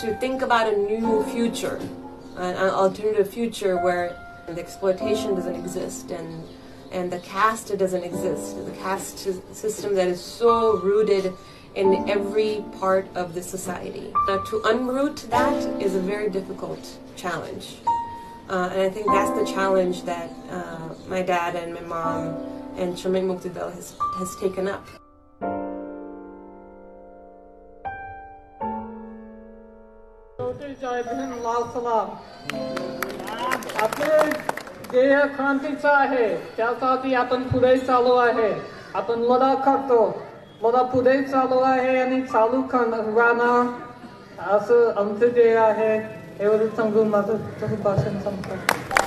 to think about a new future, an alternative future where the exploitation doesn't exist and the caste doesn't exist, the caste system that is so rooted in every part of the society. To unroot that is a very difficult challenge. And I think that's the challenge that my dad and my mom and Shramik Mukti Dal has taken up. जय भीम लाल सलाम. आपले जे क्रांतीचं आहे त्यासाठी आपण पुढे चालू आहे. आपण लढा करतो, लढा पुढे चालू आहे आणि चालू राहणार असं आमचं जे आहे एवढं सांगून माझं भाषण संपतं.